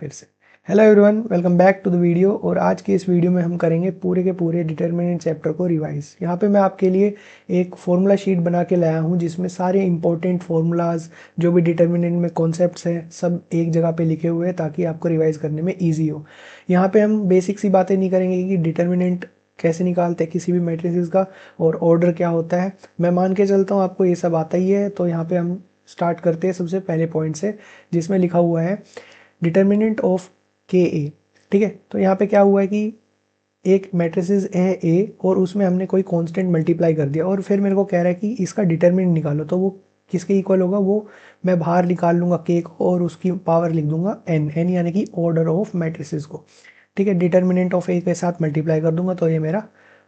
फिर से hello everyone, welcome back to the video. और आज के इस वीडियो में हम करेंगे पूरे के पूरे डिटर्मिनेंट चैप्टर को रिवाइज। यहाँ पे मैं आपके लिए एक फॉर्मूला शीट बना के लाया हूँ जिसमें सारे इंपॉर्टेंट फार्मूलाज जो भी डिटर्मिनेंट में कॉन्सेप्ट्स हैं सब एक जगह पे लिखे हुए हैं ताकि आपको रिवाइज करने में ईजी हो। यहाँ पे हम बेसिक सी बातें नहीं करेंगे कि डिटर्मिनेंट कैसे निकालते हैं किसी भी मैट्रिसेस का और ऑर्डर क्या होता है। मैं मान के चलता हूँ आपको ये सब आता ही है। तो यहाँ पे हम स्टार्ट करते हैं सबसे पहले पॉइंट से जिसमें लिखा हुआ है डिटर्मिनेंट ऑफ के ए। ठीक है, तो यहाँ पे क्या हुआ है कि एक मैट्रिसेस है ए और उसमें हमने कोई कांस्टेंट मल्टीप्लाई कर दिया और फिर मेरे को कह रहा है कि इसका डिटर्मिनेंट निकालो। तो वो किसके इक्वल होगा, वो मैं बाहर निकाल लूँगा के को और उसकी पावर लिख दूंगा एन एन यानी कि ऑर्डर ऑफ मैट्रिसेस को। ठीक है, डिटर्मिनेंट ऑफ ए के साथ मल्टीप्लाई कर दूंगा तो ये मेरा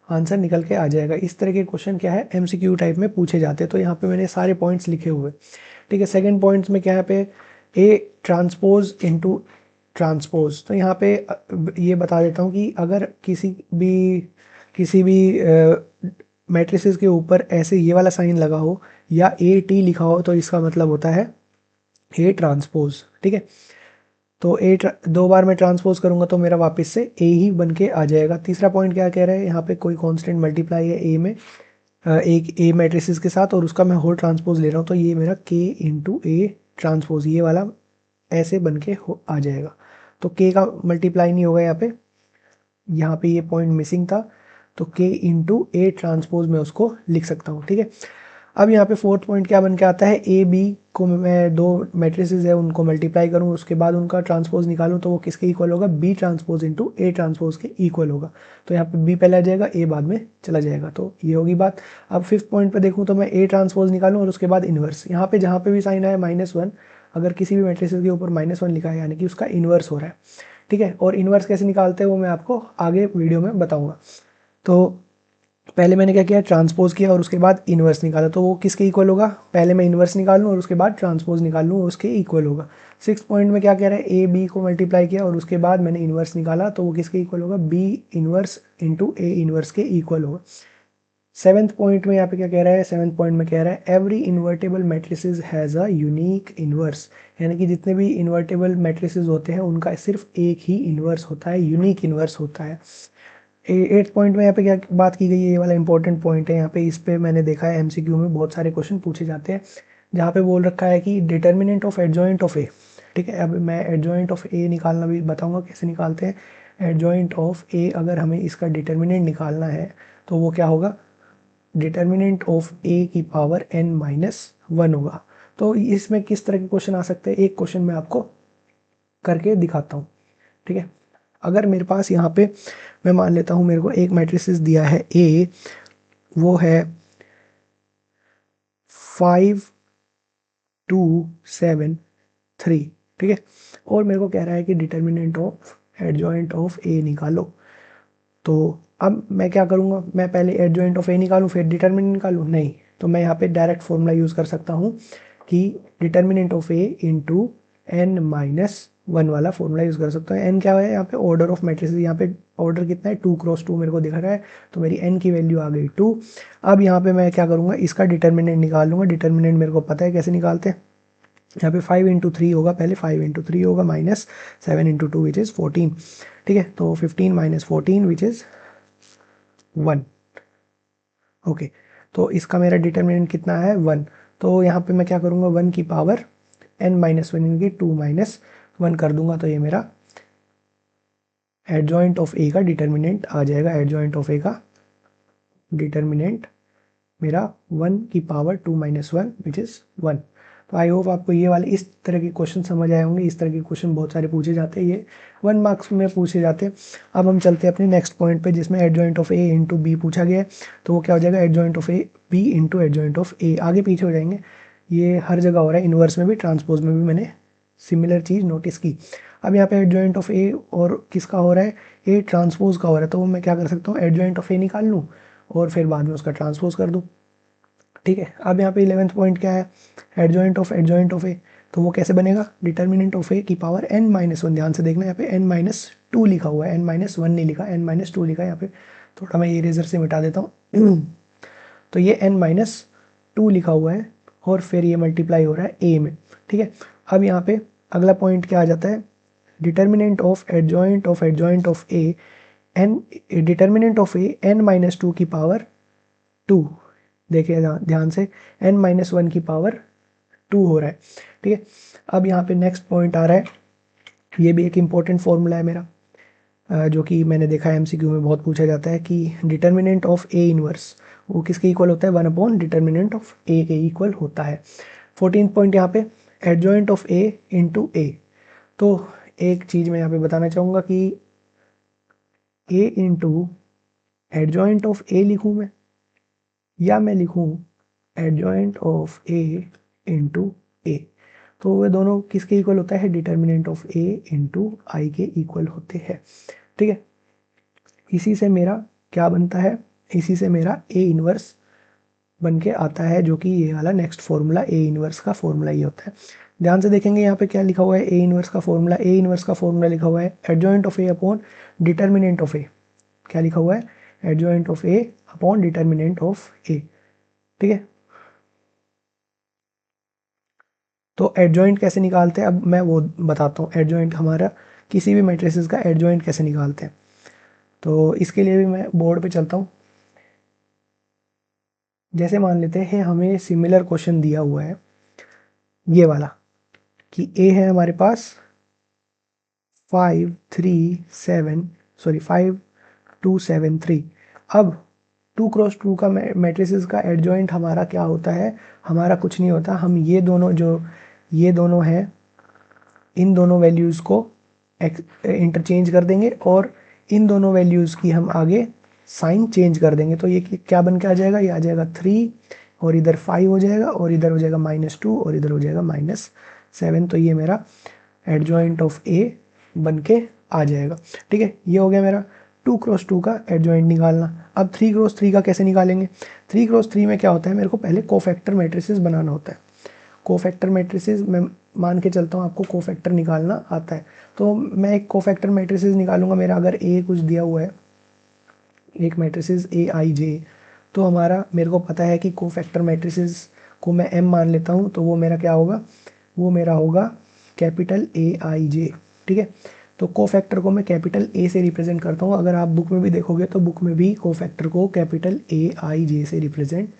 आंसर निकल के आ जाएगा। इस तरह के क्वेश्चन क्या है एमसीक्यू टाइप में पूछे जाते हैं। तो यहाँ पे मैंने सारे पॉइंट्स लिखे हुए। ठीक है, सेकंड पॉइंट्स में क्या है पे ए ट्रांसपोज इनटू ट्रांसपोज। तो यहाँ पे ये बता देता हूँ कि अगर किसी भी मैट्रिसेस के ऊपर ऐसे ये वाला साइन लगा हो या ए टी लिखा हो तो इसका मतलब होता है ए ट्रांसपोज। ठीक है, तो दो बार मैं ट्रांसपोज करूंगा तो मेरा वापस से ए ही बन के आ जाएगा। तीसरा पॉइंट क्या कह रहा है, यहाँ पे कोई कांस्टेंट मल्टीप्लाई है ए में एक ए मैट्रिसेस के साथ और उसका मैं होल ट्रांसपोज ले रहा हूँ तो ये मेरा के इंटू ए ट्रांसपोज ये वाला ऐसे बन के आ जाएगा। तो के का मल्टीप्लाई नहीं होगा यहाँ पे ये पॉइंट मिसिंग था। तो के इंटू ए ट्रांसपोज में उसको लिख सकता हूँ। ठीक है, अब यहाँ पे फोर्थ पॉइंट क्या बन के आता है, ए बी को मैं दो मैट्रिसेस है उनको मल्टीप्लाई करूँ उसके बाद उनका ट्रांसपोज निकालूँ तो वो किसके इक्वल होगा, B transpose into A transpose के इक्वल होगा। तो यहाँ पे बी पहले आ जाएगा ए बाद में चला जाएगा। तो ये होगी बात। अब फिफ्थ पॉइंट पे देखूँ तो मैं ए ट्रांसपोज निकालूँ और उसके बाद इन्वर्स। यहाँ पे जहाँ पे भी साइन आया -1 अगर किसी भी मैट्रिसेस के ऊपर -1 लिखा है यानी कि उसका इन्वर्स हो रहा है। ठीक है, और इन्वर्स कैसे निकालते हैं वो मैं आपको आगे वीडियो में बताऊँगा। तो पहले मैंने क्या किया, ट्रांसपोज किया और उसके बाद इन्वर्स निकाला। तो वो किसके इक्वल होगा, पहले मैं इन्वर्स निकाल लूँ और उसके बाद ट्रांसपोज निकाल लूँ उसके इक्वल होगा। सिक्स पॉइंट में क्या कह रहा है, ए बी को मल्टीप्लाई किया और उसके बाद मैंने इन्वर्स निकाला तो वो किसके इक्वल होगा, B inverse into A inverse के इक्वल होगा। सेवन्थ पॉइंट में यहाँ पे क्या कह रहा है, सेवन्थ पॉइंट में कह रहा है every invertible matrices has a unique inverse. यानी कि जितने भी इन्वर्टेबल मैट्रिसेस होते हैं उनका सिर्फ एक ही इन्वर्स होता है, यूनिक इन्वर्स होता है। एट्थ पॉइंट में यहाँ पे क्या बात की गई है, ये वाला इंपॉर्टेंट पॉइंट है। यहाँ पे इस पे मैंने देखा है एमसीक्यू में बहुत सारे क्वेश्चन पूछे जाते हैं जहाँ पे बोल रखा है कि determinant of adjoint of A. ठीक है, अब मैं एडजॉइंट ऑफ ए निकालना भी बताऊंगा कैसे निकालते हैं। एडजॉइंट ऑफ ए अगर हमें इसका डिटर्मिनेंट निकालना है तो वो क्या होगा, डिटर्मिनेंट ऑफ ए की पावर n-1 होगा। तो इसमें किस तरह के क्वेश्चन आ सकते हैं, एक क्वेश्चन मैं आपको करके दिखाता हूँ। ठीक है, अगर मेरे पास यहाँ पे मैं मान लेता हूँ मेरे को एक मैट्रिसेस दिया है ए, वो है 5 2 7 3। ठीक है, और मेरे को कह रहा है कि डिटर्मिनेंट ऑफ एडजॉइंट ऑफ ए निकालो। तो अब मैं क्या करूँगा, मैं पहले एडजॉइंट ऑफ ए निकालूँ फिर डिटर्मिनेंट निकालूँ, नहीं। तो मैं यहाँ पे डायरेक्ट फॉर्मूला यूज़ कर सकता हूँ कि determinant of A into n-1 वाला फॉर्मूला यूज़ कर सकता हूँ। n क्या है यहाँ पे, ऑर्डर ऑफ मैट्रिसेस। यहाँ पे ऑर्डर कितना है, 2x2 मेरे को दिख रहा है तो मेरी n की वैल्यू आ गई 2। अब यहाँ पे मैं क्या करूँगा, इसका डिटर्मिनेंट निकाल लूँगा। डिटर्मिनेंट मेरे को पता है कैसे निकालते हैं। यहाँ पे 5 इंटू 3 होगा, पहले 5 इंटू 3 होगा -7 इंटू 2 विच इज़ 14। ठीक है, तो 15 - 14 विच इज़ 1। ओके, तो इसका मेरा डिटर्मिनेंट कितना है 1। तो यहाँ पे मैं क्या करूँगा, 1 की पावर n-1 इनकी 2-1 कर दूंगा तो ये मेरा एडजॉइंट ऑफ ए का डिटर्मिनेंट आ जाएगा। एडजॉइंट ऑफ ए का डिटर्मिनेंट मेरा 1 की पावर 2-1 विच इज़ 1। तो आई होप आपको ये वाले इस तरह के क्वेश्चन समझ आए होंगे। इस तरह के क्वेश्चन बहुत सारे पूछे जाते हैं, ये 1 मार्क्स में पूछे जाते हैं। अब हम चलते हैं अपने नेक्स्ट पॉइंट पे जिसमें adjoint of A into B पूछा गया है। तो वो क्या हो जाएगा, adjoint of A B into adjoint of A. आगे पीछे हो जाएंगे, ये हर जगह हो रहा है, इन्वर्स में भी ट्रांसपोज में भी मैंने सिमिलर चीज़ नोटिस की। अब यहाँ पे एडजॉइंट ऑफ ए और किसका हो रहा है, ए ट्रांसपोज का हो रहा है। तो मैं क्या कर सकता हूँ, एडजॉइंट ऑफ ए निकाल लूँ और फिर बाद में उसका ट्रांसपोज कर दूँ। ठीक है, अब यहाँ पे 11th पॉइंट क्या है, एडजॉइंट ऑफ ए। तो वो कैसे बनेगा, डिटर्मिनेंट ऑफ ए की पावर n-1। ध्यान से देखना, यहाँ पे n-2 लिखा हुआ है, n-1 नहीं लिखा, n-2 लिखा है यहाँ पे। थोड़ा मैं इरेजर से मिटा देता हूँ तो ये n-2 लिखा हुआ है और फिर ये मल्टीप्लाई हो रहा है ए में। ठीक है, अब यहाँ पे अगला पॉइंट क्या आ जाता है, determinant of adjoint of A n, determinant of A n minus two की पावर टू, देखिए ध्यान से, एन माइनस वन की पावर टू हो रहा है। ठीक है, अब यहाँ पे नेक्स्ट पॉइंट आ रहा है, ये भी एक इम्पोर्टेंट फॉर्मूला है मेरा, जो कि मैंने देखा है एमसीक्यू में बहुत पूछा जाता है कि डिटर्मिनेंट ऑफ ए इनवर्स वो किसके इक्वल होता है, वन अपॉन डिटर्मिनेंट ऑफ ए के इक्वल होता है। 14 पॉइंट यहाँ पे, एडजॉइंट ऑफ ए इंटू ए। तो एक चीज़ मैं यहाँ पे बताना चाहूँगा कि ए इंटू एडजॉइंट ऑफ ए लिखूँ मैं, या मैं लिखूँ एडजॉइंट ऑफ ए इंटू ए। तो वे दोनों किसके इक्वल होता है, डिटर्मिनेंट ऑफ ए इंटू आई के इक्वल होते हैं। ठीक है, इसी से मेरा क्या बनता है, इसी से मेरा ए इनवर्स बन के आता है, जो कि ये वाला नेक्स्ट फॉर्मूला ए इनवर्स का फॉर्मूला ये होता है। ध्यान से देखेंगे यहाँ पे क्या लिखा हुआ है, ए इनवर्स का फॉर्मूला, ए इनवर्स का फॉर्मूला लिखा हुआ है adjoint of A upon determinant of A. क्या लिखा हुआ है, adjoint of A upon determinant of A. ठीक है, तो एडजॉइंट कैसे निकालते हैं, अब मैं वो बताता हूँ। एडजॉइंट हमारा किसी भी मैट्रिसेस का एडजॉइंट कैसे निकालते हैं, तो इसके लिए भी मैं बोर्ड पे चलता हूँ। जैसे मान लेते हैं हमें सिमिलर क्वेश्चन दिया हुआ है ये वाला, कि ए है हमारे पास 5 3 7, सॉरी 5 2 7 3। अब 2 क्रॉस 2 का मैट्रिसेस का एडजॉइंट हमारा क्या होता है, हमारा कुछ नहीं होता, हम ये दोनों जो ये दोनों हैं इन दोनों वैल्यूज़ को इंटरचेंज कर देंगे और इन दोनों वैल्यूज़ की हम आगे साइन चेंज कर देंगे। तो ये क्या बन के आ जाएगा, ये आ जाएगा 3 और इधर 5 हो जाएगा और इधर हो जाएगा -2 और इधर हो जाएगा -7। तो ये मेरा एडजॉइंट ऑफ ए बन के आ जाएगा। ठीक है, ये हो गया मेरा 2 क्रॉस 2 का एडजॉइंट निकालना। अब 3 क्रॉस 3 का कैसे निकालेंगे, 3 क्रॉस 3 में क्या होता है, मेरे को पहले कोफैक्टर मैट्रिसेस बनाना होता है। कोफैक्टर मैट्रिसेस मैं मान के चलता हूँ आपको कोफैक्टर निकालना आता है, तो मैं एक कोफैक्टर मैट्रिसेस निकालूंगा। मेरा अगर ए कुछ दिया हुआ है, एक मैट्रिसेस ए आई जे, तो हमारा मेरे को पता है कि कोफैक्टर मैट्रिसेस को मैं एम मान लेता हूँ, तो वो मेरा क्या होगा, वो मेरा होगा कैपिटल ए आई जे। ठीक है, तो कोफैक्टर को मैं कैपिटल ए से रिप्रेजेंट करता हूँ। अगर आप बुक में भी देखोगे तो बुक में भी कोफैक्टर को कैपिटल ए आई जे से रिप्रेजेंट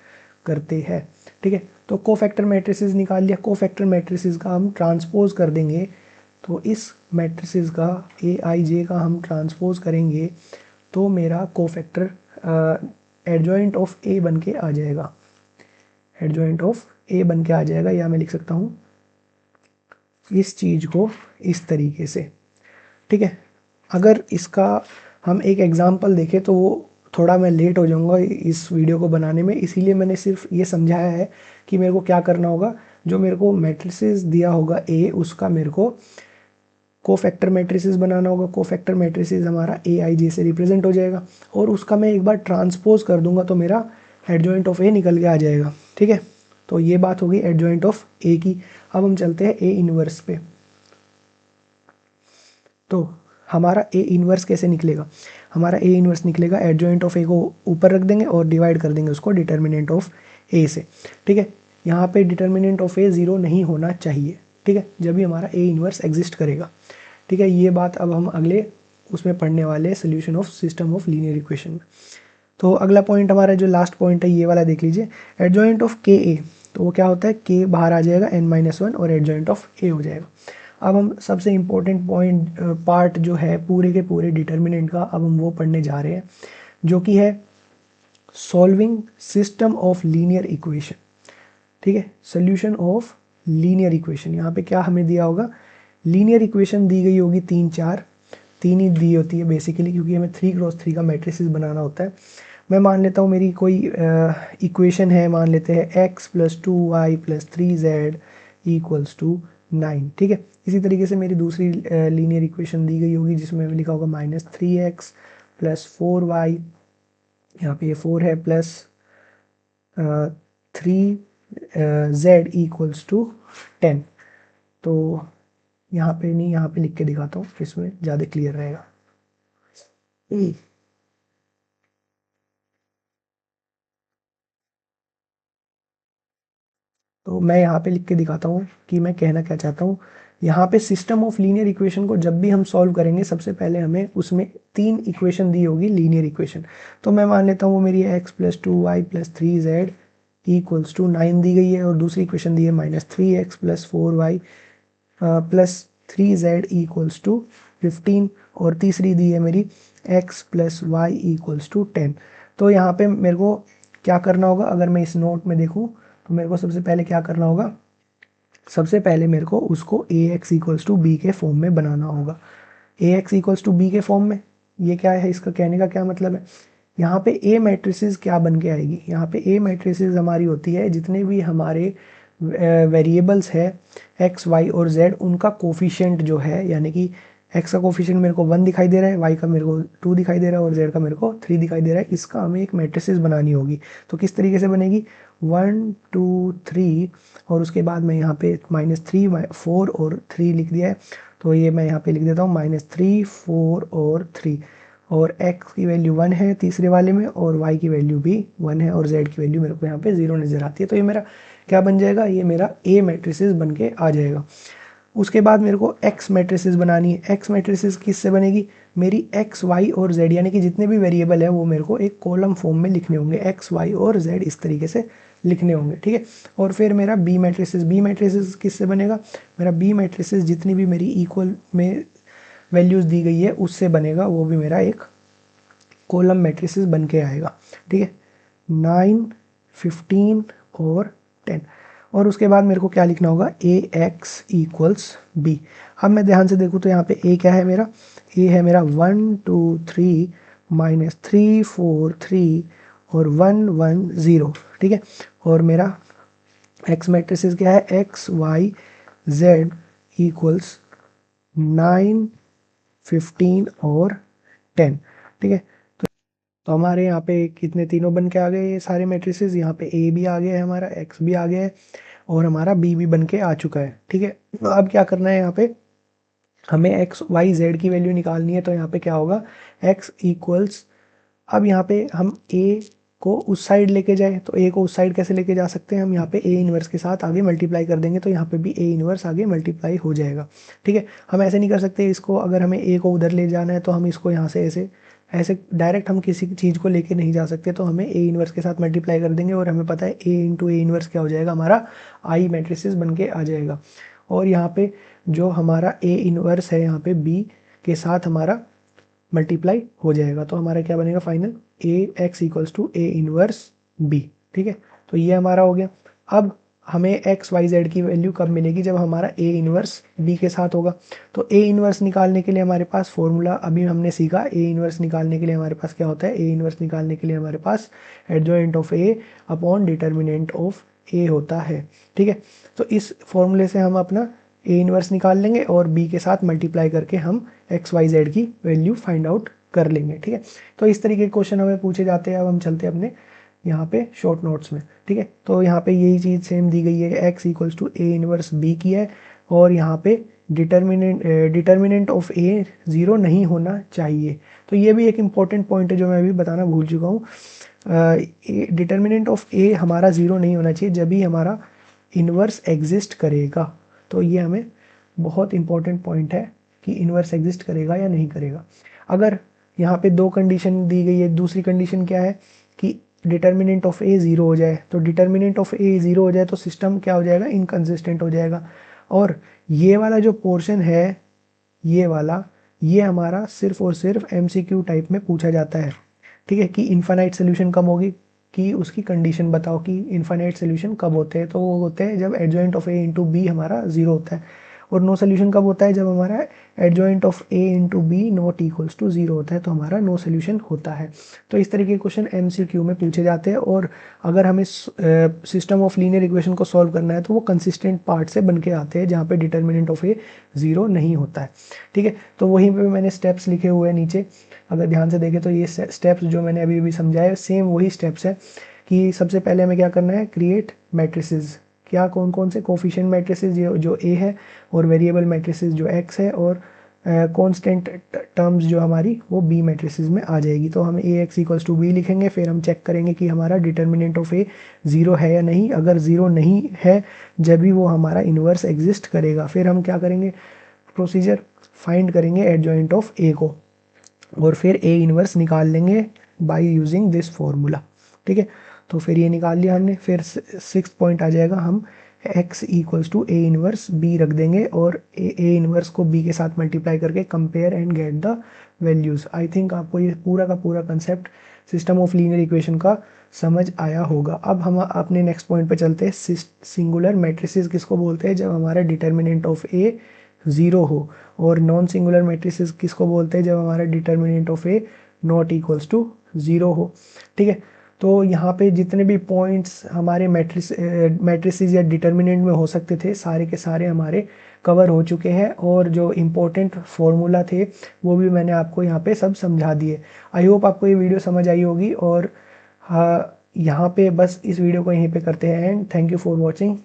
करते हैं। ठीक है, तो कोफैक्टर मैट्रिसेस निकाल लिया, कोफैक्टर मैट्रिसेस का हम ट्रांसपोज कर देंगे, तो इस मैट्रिसेस का ए आई जे का हम ट्रांसपोज करेंगे, तो मेरा कोफैक्टर एडजॉइंट ऑफ ए बन के आ जाएगा, एडजॉइंट ऑफ ए बन के आ जाएगा, या मैं लिख सकता हूँ इस चीज़ को इस तरीके से। ठीक है, अगर इसका हम एक एग्जांपल देखें तो वो थोड़ा मैं लेट हो जाऊंगा इस वीडियो को बनाने में, इसीलिए मैंने सिर्फ ये समझाया है कि मेरे को क्या करना होगा। जो मेरे को मैट्रिसेस दिया होगा ए, उसका मेरे को कोफैक्टर मैट्रिसेस बनाना होगा। कोफैक्टर मैट्रिसेस हमारा ए आई जे से रिप्रेजेंट हो जाएगा और उसका मैं एक बार ट्रांसपोज कर दूंगा तो मेरा एडजॉइंट ऑफ ए निकल के आ जाएगा। ठीक है, तो ये बात होगी एडजॉइंट ऑफ ए की। अब हम चलते हैं ए इनवर्स पे। तो हमारा ए इनवर्स कैसे निकलेगा, हमारा ए इनवर्स निकलेगा एडजॉइंट ऑफ ए को ऊपर रख देंगे और डिवाइड कर देंगे उसको डिटर्मिनेंट ऑफ ए से। ठीक है, यहाँ पे डिटर्मिनेंट ऑफ ए 0 नहीं होना चाहिए। ठीक है, जब भी हमारा ए इनवर्स एग्जिस्ट करेगा। ठीक है, ये बात अब हम अगले उसमें पढ़ने वाले solution of system of linear equation में। तो अगला पॉइंट हमारा जो लास्ट पॉइंट है ये वाला देख लीजिए, एडजॉइंट ऑफ के ए। तो वो क्या होता है, के बाहर आ जाएगा n-1 और एडजॉइंट ऑफ ए हो जाएगा। अब हम सबसे इम्पोर्टेंट पॉइंट पार्ट जो है पूरे के पूरे डिटर्मिनेंट का, अब हम वो पढ़ने जा रहे हैं, जो कि है solving system of linear equation. ठीक है, सोल्यूशन ऑफ लीनियर इक्वेशन। यहाँ पे क्या हमें दिया होगा, लीनियर इक्वेशन दी गई होगी 3 4, तीन ही दी होती है बेसिकली, क्योंकि हमें 3 क्रॉस 3 का मैट्रिसेस बनाना होता है। मैं मान लेता हूँ मेरी कोई इक्वेशन है, मान लेते हैं x+2y+3z = 9। ठीक है, इसी तरीके से मेरी दूसरी लीनियर इक्वेशन दी गई होगी जिसमें लिखा होगा -3x+4y, यहाँ पे ये 4 है, प्लस 3z = 10। तो यहाँ पे नहीं, यहाँ पे लिख के दिखाता हूँ, इसमें ज़्यादा क्लियर रहेगा। तो मैं यहाँ पे लिख के दिखाता हूँ कि मैं कहना क्या चाहता हूँ। यहाँ पे सिस्टम ऑफ लीनियर इक्वेशन को जब भी हम सॉल्व करेंगे सबसे पहले हमें उसमें 3 इक्वेशन दी होगी लीनियर इक्वेशन। तो मैं मान लेता हूँ वो मेरी x+2y+3z इक्वल्स टू 9 दी गई है, और दूसरी इक्वेशन दी है -3x+4y +3z इक्वल्स टू 15, और तीसरी दी है मेरी x+y इक्वल्स टू 10। तो यहाँ पे मेरे को क्या करना होगा, अगर मैं इस नोट में देखूँ तो मेरे को सबसे पहले क्या करना होगा, सबसे पहले मेरे को उसको ax इक्वल्स टू बी के फॉर्म में बनाना होगा। ax इक्वल्स टू बी के फॉर्म में, ये क्या है, इसका कहने का क्या मतलब है, यहाँ पे ए मैट्रिसेस क्या बन के आएगी, यहाँ पे ए मैट्रिसेस हमारी होती है जितने भी हमारे वेरिएबल्स है एक्स वाई और जेड, उनका कोफिशिएंट जो है, यानी कि एक्स का कोफिशिएंट मेरे को 1 दिखाई दे रहा है, वाई का मेरे को 2 दिखाई दे रहा है और जेड का मेरे को 3 दिखाई दे रहा है, इसका हमें एक मैट्रिसेस बनानी होगी। तो किस तरीके से बनेगी, 1 2 3, और उसके बाद मैं यहाँ पे -3 4 और 3 लिख दिया है, तो ये मैं यहाँ पे लिख देता हूँ -3 4 और 3, और x की वैल्यू 1 है तीसरे वाले में, और y की वैल्यू भी 1 है, और z की वैल्यू मेरे को यहाँ पे 0 नज़र आती है। तो ये मेरा क्या बन जाएगा, ये मेरा a मैट्रिसेस बन के आ जाएगा। उसके बाद मेरे को x मैट्रिसेस बनानी है। x मैट्रिसेस किससे बनेगी, मेरी x y और z, यानी कि जितने भी वेरिएबल है वो मेरे को एक कॉलम फॉर्म में लिखने होंगे, x y और z इस तरीके से लिखने होंगे, ठीक है। और फिर मेरा b मैट्रिसेस किससे बनेगा, मेरा b मैट्रिसेस जितनी भी मेरी इक्वल में वैल्यूज़ दी गई है उससे बनेगा, वो भी मेरा एक कॉलम मैट्रिसेस बन के आएगा, ठीक है, 9 15 और 10। और उसके बाद मेरे को क्या लिखना होगा, ए एक्स इक्वल्स बी। अब मैं ध्यान से देखूँ तो यहाँ पे ए क्या है मेरा, ए है मेरा 1 2 3 -3 4 3 और 1 1 0, ठीक है। और मेरा एक्स मैट्रिसेस क्या है, एक्स वाई जेड इक्वल्स 9 15 और 10, ठीक है। तो हमारे यहाँ पे कितने तीनों बन के आ गए ये सारे मैट्रिसेस, यहाँ पे ए भी आ गया है हमारा, एक्स भी आ गया है, और हमारा बी भी बन के आ चुका है, ठीक है। तो अब क्या करना है, यहाँ पे हमें एक्स वाई जेड की वैल्यू निकालनी है। तो यहाँ पे क्या होगा, एक्स इक्वल्स, अब यहाँ पे हम ए को उस साइड लेके जाए, तो ए को उस साइड कैसे लेके जा सकते हैं, हम यहाँ पे ए इनवर्स के साथ आगे मल्टीप्लाई कर देंगे, तो यहाँ पे भी ए इनवर्स आगे मल्टीप्लाई हो जाएगा, ठीक है। हम ऐसे नहीं कर सकते इसको, अगर हमें ए को उधर ले जाना है तो हम इसको यहाँ से ऐसे ऐसे डायरेक्ट हम किसी चीज़ को लेके नहीं जा सकते, तो हमें ए इनवर्स के साथ मल्टीप्लाई कर देंगे, और हमें पता है ए इंटू ए इनवर्स क्या हो जाएगा, हमारा आई मैट्रिसेस बन के आ जाएगा। और यहाँ पे जो हमारा ए इनवर्स है यहाँ पे बी के साथ हमारा मल्टीप्लाई हो जाएगा, तो हमारा क्या बनेगा final, A x equals to A inverse B, ठीक है। तो ये हमारा हो गया। अब हमें एक्स वाई जेड की वैल्यू कब मिलेगी, जब हमारा ए इनवर्स बी के साथ होगा। तो ए इनवर्स निकालने के लिए हमारे पास फॉर्मूला अभी हमने सीखा, ए इनवर्स निकालने के लिए हमारे पास क्या होता है, ए इनवर्स निकालने के लिए हमारे पास adjoint of A upon determinant of A होता है, ठीक है। तो इस फॉर्मूले से हम अपना ए इनवर्स निकाल लेंगे, और बी के साथ मल्टीप्लाई करके हम एक्स वाई जेड की वैल्यू फाइंड आउट कर लेंगे, ठीक है। तो इस तरीके के क्वेश्चन हमें पूछे जाते हैं। अब हम चलते हैं अपने यहाँ पे शॉर्ट नोट्स में, ठीक है। तो यहाँ पे यही चीज़ सेम दी गई है, x equals to A inverse B की है, और यहाँ पे डिटर्मिनेंट ऑफ ए 0 नहीं होना चाहिए। तो ये भी एक इम्पॉर्टेंट पॉइंट है जो मैं अभी बताना भूल चुका हूँ। डिटर्मिनेंट ऑफ ए हमारा 0 नहीं होना चाहिए जब भी हमारा इनवर्स एग्जिस्ट करेगा। तो ये हमें बहुत इंपॉर्टेंट पॉइंट है कि इनवर्स एग्जिस्ट करेगा या नहीं करेगा। अगर यहाँ पे 2 कंडीशन दी गई है, दूसरी कंडीशन क्या है कि डिटर्मिनेंट ऑफ ए 0 हो जाए, तो डिटर्मिनेंट ऑफ ए 0 हो जाए तो सिस्टम क्या हो जाएगा, इनकन्सिस्टेंट हो जाएगा। और ये वाला जो पोर्शन है, ये वाला, ये हमारा सिर्फ और सिर्फ एमसीक्यू टाइप में पूछा जाता है, ठीक है, कि इनफाइनाइट सोल्यूशन कब होगी, कि उसकी कंडीशन बताओ कि इनफाइनाइट सोल्यूशन कब होते हैं। तो वो होते हैं जब adjoint of A into B हमारा 0 होता है, और नो सोल्यूशन कब होता है, जब हमारा adjoint of A into B not equals to 0 होता है, तो हमारा नो सोल्यूशन होता है। तो इस तरीके के क्वेश्चन एमसीक्यू में पूछे जाते हैं, और अगर हमें सिस्टम ऑफ लीनियर इक्वेशन को सॉल्व करना है तो वो कंसिस्टेंट पार्ट से बन के आते हैं, जहाँ पे डिटर्मिनेंट ऑफ ए 0 नहीं होता है, ठीक है। तो वहीं पे मैंने स्टेप्स लिखे हुए हैं नीचे, अगर ध्यान से देखें तो ये स्टेप्स जो मैंने अभी अभी समझाए सेम वही स्टेप्स है, कि सबसे पहले हमें क्या करना है, क्रिएट मैट्रिसेस, क्या कौन कौन से कोफिशिएंट मैट्रिसेस जो ए है, और वेरिएबल मैट्रिसेस जो एक्स है, और कांस्टेंट टर्म्स जो हमारी वो बी मैट्रिसेस में आ जाएगी। तो हम ए एक्स इक्वल्स टू बी लिखेंगे, फिर हम चेक करेंगे कि हमारा डिटर्मिनेंट ऑफ ए 0 है या नहीं। अगर 0 नहीं है जब भी वो हमारा इन्वर्स एग्जिस्ट करेगा। फिर हम क्या करेंगे, प्रोसीजर फाइंड करेंगे एडजॉइंट ऑफ ए को और फिर ए इन्वर्स निकाल लेंगे बाय यूजिंग दिस फॉर्मूला। ठीक है, तो फिर ये निकाल लिया हमने। फिर 6th पॉइंट आ जाएगा, हम x equals to A inverse B रख देंगे और ए इनवर्स को b के साथ मल्टीप्लाई करके compare and get the values. I think आपको ये पूरा का पूरा concept system of linear equation का समझ आया होगा। अब हम अपने नेक्स्ट पॉइंट पे चलते हैं। सिंगुलर मैट्रिसेस किसको बोलते हैं, जब हमारा डिटर्मिनेंट ऑफ ए 0 हो। और नॉन सिंगुलर मैट्रिसेस किसको बोलते हैं, जब हमारा determinant of A not equals to 0 हो। ठीक है, तो यहाँ पे जितने भी पॉइंट्स हमारे मैट्रिसेस या डिटर्मिनेंट में हो सकते थे सारे के सारे हमारे कवर हो चुके हैं और जो इम्पोर्टेंट फॉर्मूला थे वो भी मैंने आपको यहाँ पे सब समझा दिए। आई होप आपको ये वीडियो समझ आई होगी और हाँ, यहाँ पे बस इस वीडियो को यहीं पे करते हैं and thank you for watching.